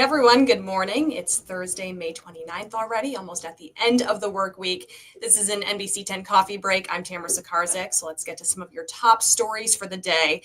everyone. Good morning. It's Thursday, May 29th already, almost at the end of the work week. This is an NBC 10 coffee break. I'm Tamara Sacharczyk. So let's get to some of your top stories for the day.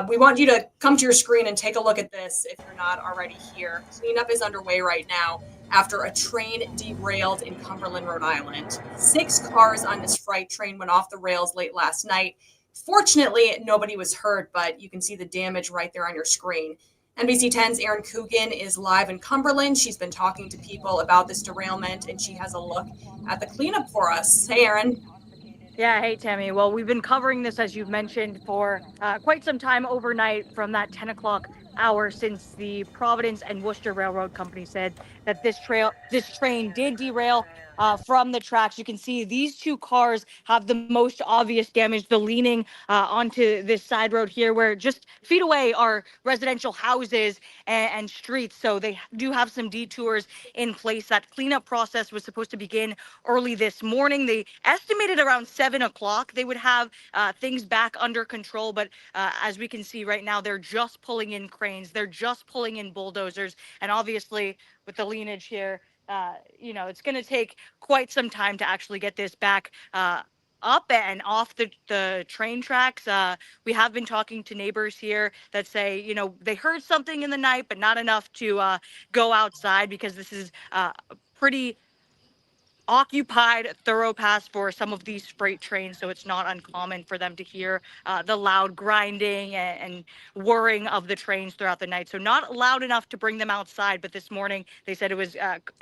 We want you to come to your screen and take a look at this if you're not already here. Cleanup is underway right now after a train derailed in Cumberland, Rhode Island. 6 cars on this freight train went off the rails late last night. Fortunately, nobody was hurt, but you can see the damage right there on your screen. NBC 10's Erin Coogan is live in Cumberland. She's been talking to people about this derailment, and she has a look at the cleanup for us. Hey, Erin. Yeah, hey, Tammy. Well, we've been covering this, as you've mentioned, for quite some time overnight from that 10 o'clock hour since the Providence and Worcester Railroad Company said that this train did derail from the tracks. You can see these 2 cars have the most obvious damage, the leaning onto this side road here, where just feet away are residential houses and streets. So they do have some detours in place. That cleanup process was supposed to begin early this morning. They estimated around 7 o'clock they would have things back under control. But as we can see right now, they're just pulling in cranes. They're just pulling in bulldozers. And obviously, with the leanage here, it's going to take quite some time to actually get this back up and off the train tracks. We have been talking to neighbors here that say, they heard something in the night, but not enough to go outside because this is pretty occupied thoroughpass for some of these freight trains, so it's not uncommon for them to hear the loud grinding and whirring of the trains throughout the night. So not loud enough to bring them outside, but this morning they said it was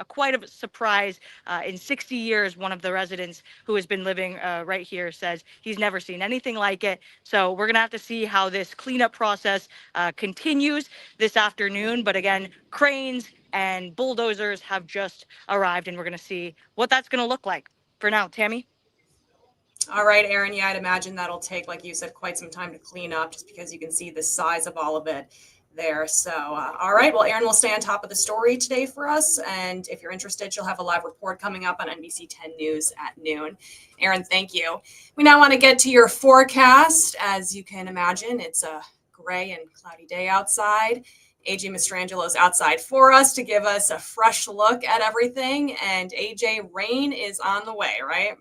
quite a surprise. In 60 years, one of the residents who has been living right here says he's never seen anything like it. So we're going to have to see how this cleanup process continues this afternoon. But again, cranes and bulldozers have just arrived, and we're going to see what that's going to look like. For now, Tammy? All right, Erin. Yeah, I'd imagine that'll take, like you said, quite some time to clean up just because you can see the size of all of it there. So, all right. Well, Erin will stay on top of the story today for us. And if you're interested, she'll have a live report coming up on NBC 10 News at noon. Erin, thank you. We now want to get to your forecast. As you can imagine, it's a gray and cloudy day outside. AJ Mastrangelo is outside for us to give us a fresh look at everything. And AJ, rain is on the way, right?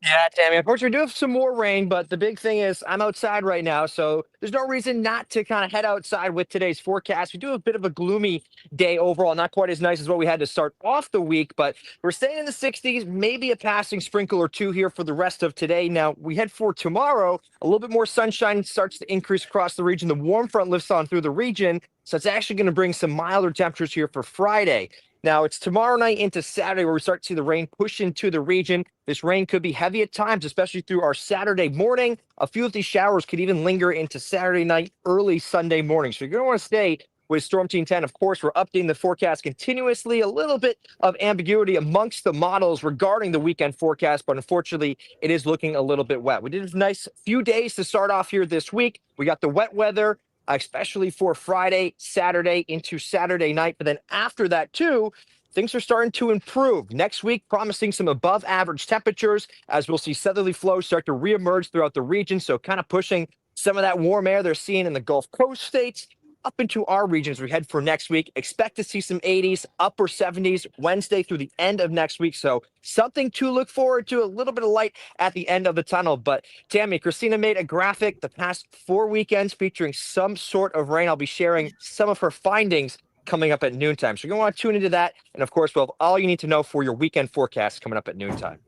Yeah, Tammy. Unfortunately, we do have some more rain, but the big thing is I'm outside right now, so there's no reason not to kind of head outside with today's forecast. We do have a bit of a gloomy day overall, not quite as nice as what we had to start off the week, but we're staying in the 60s, maybe a passing sprinkle or 2 here for the rest of today. Now, we head for tomorrow, a little bit more sunshine starts to increase across the region. The warm front lifts on through the region, so it's actually going to bring some milder temperatures here for Friday. Now, it's tomorrow night into Saturday where we start to see the rain push into the region. This rain could be heavy at times, especially through our Saturday morning. A few of these showers could even linger into Saturday night, early Sunday morning. So you're going to want to stay with Storm Team 10. Of course, we're updating the forecast continuously. A little bit of ambiguity amongst the models regarding the weekend forecast, but unfortunately, it is looking a little bit wet. We did a nice few days to start off here this week. We got the wet weather, especially for Friday, Saturday into Saturday night. But then after that, too, things are starting to improve. Next week, promising some above average temperatures as we'll see southerly flows start to reemerge throughout the region. So kind of pushing some of that warm air they're seeing in the Gulf Coast states up into our regions we head for next week. Expect to see some 80s, upper 70s Wednesday through the end of next week. So something to look forward to, a little bit of light at the end of the tunnel. But Tammy, Christina made a graphic the past 4 weekends featuring some sort of rain. I'll be sharing some of her findings coming up at noontime. So you're going to want to tune into that. And of course, we'll have all you need to know for your weekend forecast coming up at noontime.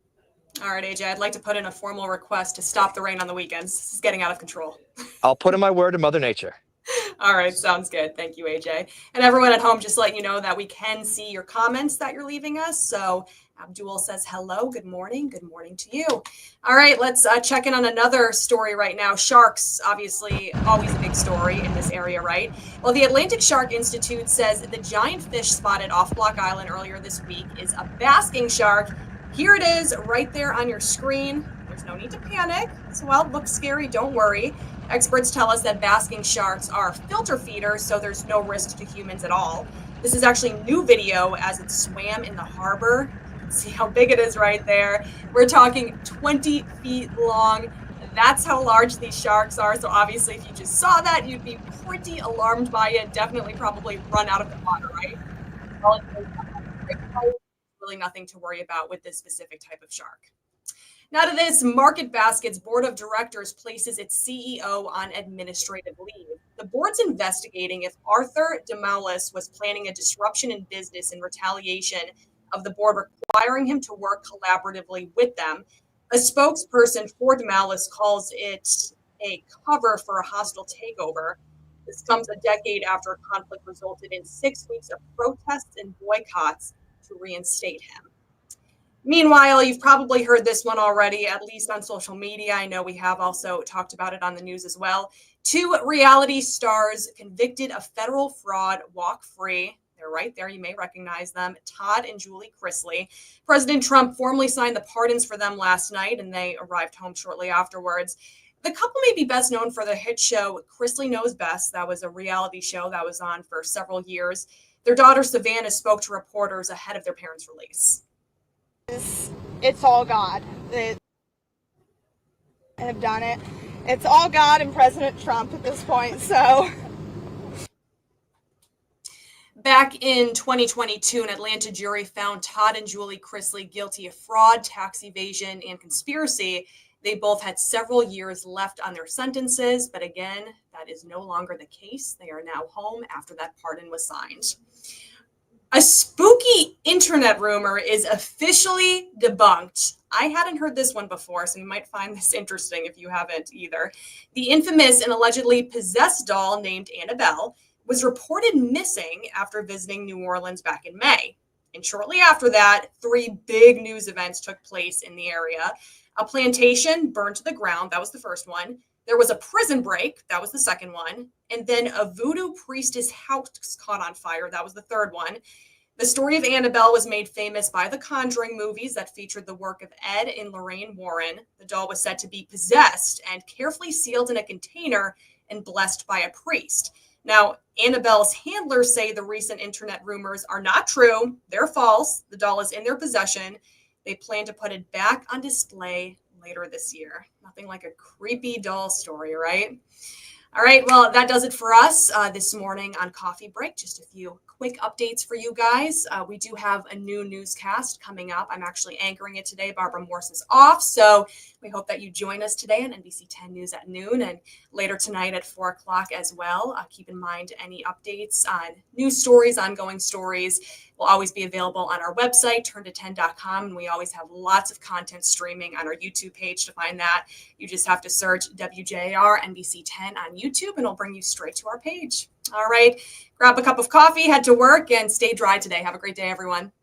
All right, AJ, I'd like to put in a formal request to stop the rain on the weekends. This is getting out of control. I'll put in my word to Mother Nature. All right, sounds good. Thank you, AJ. And everyone at home, just let you know that we can see your comments that you're leaving us. So Abdul says, hello, good morning. Good morning to you. All right, let's check in on another story right now. Sharks, obviously, always a big story in this area, right? Well, the Atlantic Shark Institute says the giant fish spotted off Block Island earlier this week is a basking shark. Here it is right there on your screen. There's no need to panic. So, while it looks scary, don't worry. Experts tell us that basking sharks are filter feeders, so there's no risk to humans at all. This is actually new video as it swam in the harbor. You can see how big it is right there. We're talking 20 feet long. That's how large these sharks are. So obviously, if you just saw that, you'd be pretty alarmed by it. Definitely probably run out of the water, right? Really nothing to worry about with this specific type of shark. Now to this, MarketBasket's board of directors places its CEO on administrative leave. The board's investigating if Arthur DeMaulis was planning a disruption in business in retaliation of the board requiring him to work collaboratively with them. A spokesperson for DeMaulis calls it a cover for a hostile takeover. This comes a decade after a conflict resulted in 6 weeks of protests and boycotts to reinstate him. Meanwhile, you've probably heard this one already, at least on social media. I know we have also talked about it on the news as well. 2 reality stars convicted of federal fraud walk free. They're right there. You may recognize them. Todd and Julie Chrisley. President Trump formally signed the pardons for them last night, and they arrived home shortly afterwards. The couple may be best known for the hit show Chrisley Knows Best. That was a reality show that was on for several years. Their daughter Savannah spoke to reporters ahead of their parents' release. It's all God that have done it. It's all God and President Trump at this point, so. Back in 2022, an Atlanta jury found Todd and Julie Chrisley guilty of fraud, tax evasion, and conspiracy. They both had several years left on their sentences, but again, that is no longer the case. They are now home after that pardon was signed. A spooky internet rumor is officially debunked. I hadn't heard this one before, so you might find this interesting if you haven't either. The infamous and allegedly possessed doll named Annabelle was reported missing after visiting New Orleans back in May. And shortly after that, 3 big news events took place in the area. A plantation burned to the ground. That was the first one. There was a prison break. That was the second one. And then a voodoo priestess house caught on fire. That was the third one. The story of Annabelle was made famous by the Conjuring movies that featured the work of Ed and Lorraine Warren. The doll was said to be possessed and carefully sealed in a container and blessed by a priest. Now, Annabelle's handlers say the recent internet rumors are not true. They're false. The doll is in their possession. They plan to put it back on display later this year. Nothing like a creepy doll story, right? All right, well, that does it for us this morning on Coffee Break. Just a few quick updates for you guys. We do have a new newscast coming up. I'm actually anchoring it today. Barbara Morse is off, so we hope that you join us today on NBC 10 News at noon and later tonight at 4 o'clock as well. Keep in mind any updates on news stories, ongoing stories will always be available on our website, turnto10.com, and we always have lots of content streaming on our YouTube page. To find that, you just have to search WJAR NBC 10 on YouTube, and it'll bring you straight to our page. All right, grab a cup of coffee, head to work, and stay dry today. Have a great day, everyone.